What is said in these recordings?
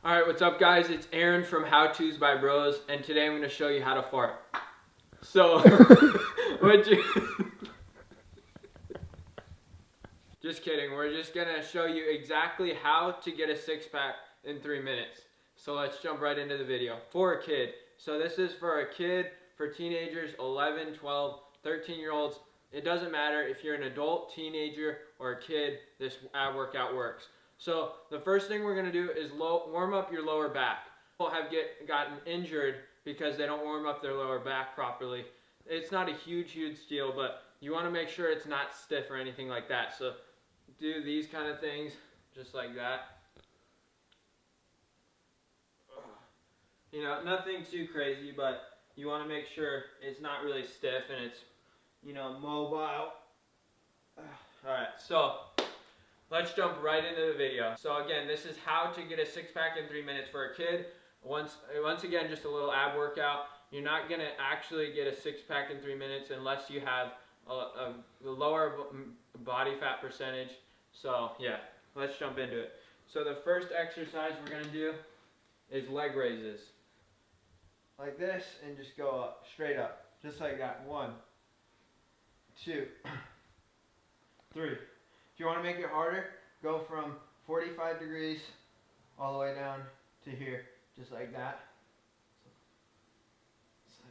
Alright, what's up guys? It's Aaron from How To's by Bros, and today I'm going to show you how to fart. So, just kidding, we're just going to show you exactly how to get a six-pack in 3 minutes. So let's jump right into the video. For a kid. So this is for a kid, for teenagers, 11, 12, 13-year-olds. It doesn't matter if you're an adult, teenager, or a kid, this ab workout works. So the first thing we're going to do is warm up your lower back. People have gotten injured because they don't warm up their lower back properly. It's not a huge deal, but you want to make sure it's not stiff or anything like that. So do these kind of things, just like that. You know, nothing too crazy, but you want to make sure it's not really stiff and it's, you know, mobile. Alright, so let's jump right into the video. So again, this is how to get a six-pack in 3 minutes for a kid. Once again, just a little ab workout. You're not going to actually get a six-pack in 3 minutes unless you have a lower body fat percentage. So yeah, let's jump into it. So the first exercise we're going to do is leg raises. Like this, and just go up, straight up. Just like that. 1, 2, 3. If you want to make it harder, go from 45 degrees all the way down to here, just like that. So,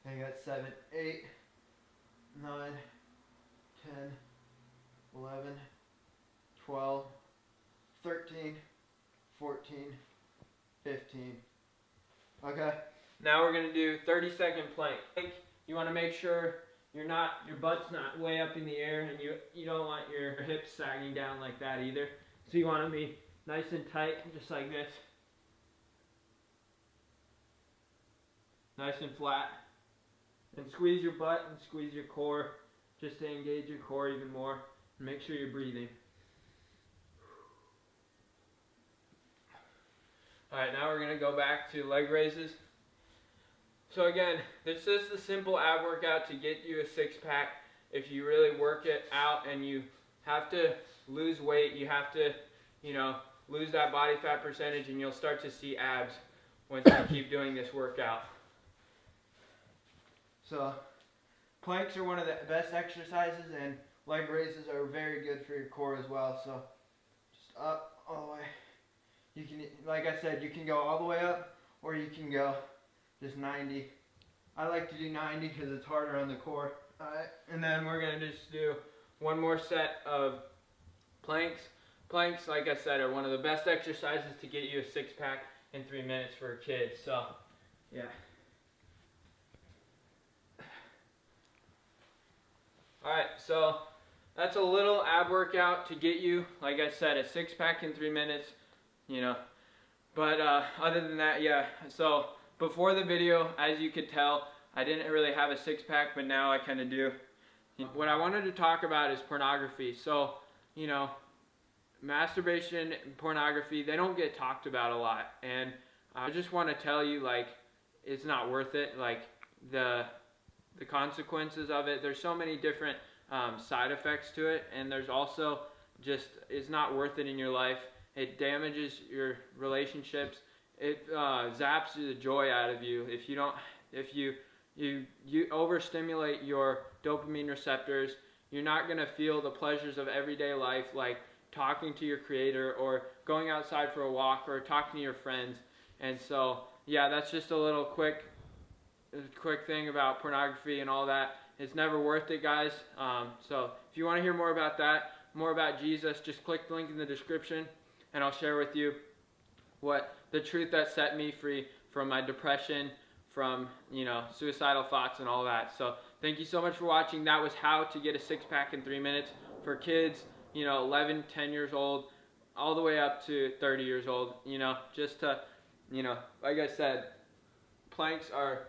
okay, you got 7, 8, 9, 10, 11, 12, 13, 14, 15. Okay. Now we're going to do 30-second plank. You want to make sure your butt's not way up in the air, and you don't want your hips sagging down like that either. So you want to be nice and tight, just like this. Nice and flat. And squeeze your butt and squeeze your core, just to engage your core even more. And make sure you're breathing. Alright, now we're going to go back to leg raises. So again, this is the simple ab workout to get you a six-pack. If you really work it out and you have to lose weight, you have to, you know, lose that body fat percentage, and you'll start to see abs once you keep doing this workout. So, planks are one of the best exercises, and leg raises are very good for your core as well. So, just up all the way. You can, like I said, you can go all the way up, or you can go just 90. I like to do 90 because it's harder on the core. Alright, and then we're going to just do one more set of planks. Planks, like I said, are one of the best exercises to get you a six-pack in 3 minutes for a kid. So, yeah. Alright, so that's a little ab workout to get you, like I said, a six-pack in 3 minutes. You know, but other than that, yeah. So before the video, as you could tell, I didn't really have a six-pack, but now I kind of do. What I wanted to talk about is pornography. So, you know, masturbation and pornography, they don't get talked about a lot, and I just want to tell you, like, it's not worth it. Like, the consequences of it, there's so many different side effects to it, and there's also just, it's not worth it in your life. It damages your relationships. It zaps the joy out of you. If you overstimulate your dopamine receptors, you're not going to feel the pleasures of everyday life, like talking to your creator or going outside for a walk or talking to your friends. And so, yeah, that's just a little quick thing about pornography and all that. It's never worth it, guys. So if you want to hear more about that, more about Jesus, just click the link in the description, and I'll share with you what the truth that set me free from my depression, from, you know, suicidal thoughts and all that. So thank you so much for watching. That was how to get a six-pack in 3 minutes for kids, you know, 11, 10 years old, all the way up to 30 years old. You know, just to, you know, like I said, planks are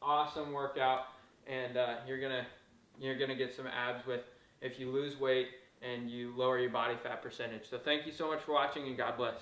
awesome workout, and you're gonna get some abs with if you lose weight and you lower your body fat percentage. So thank you so much for watching, and God bless.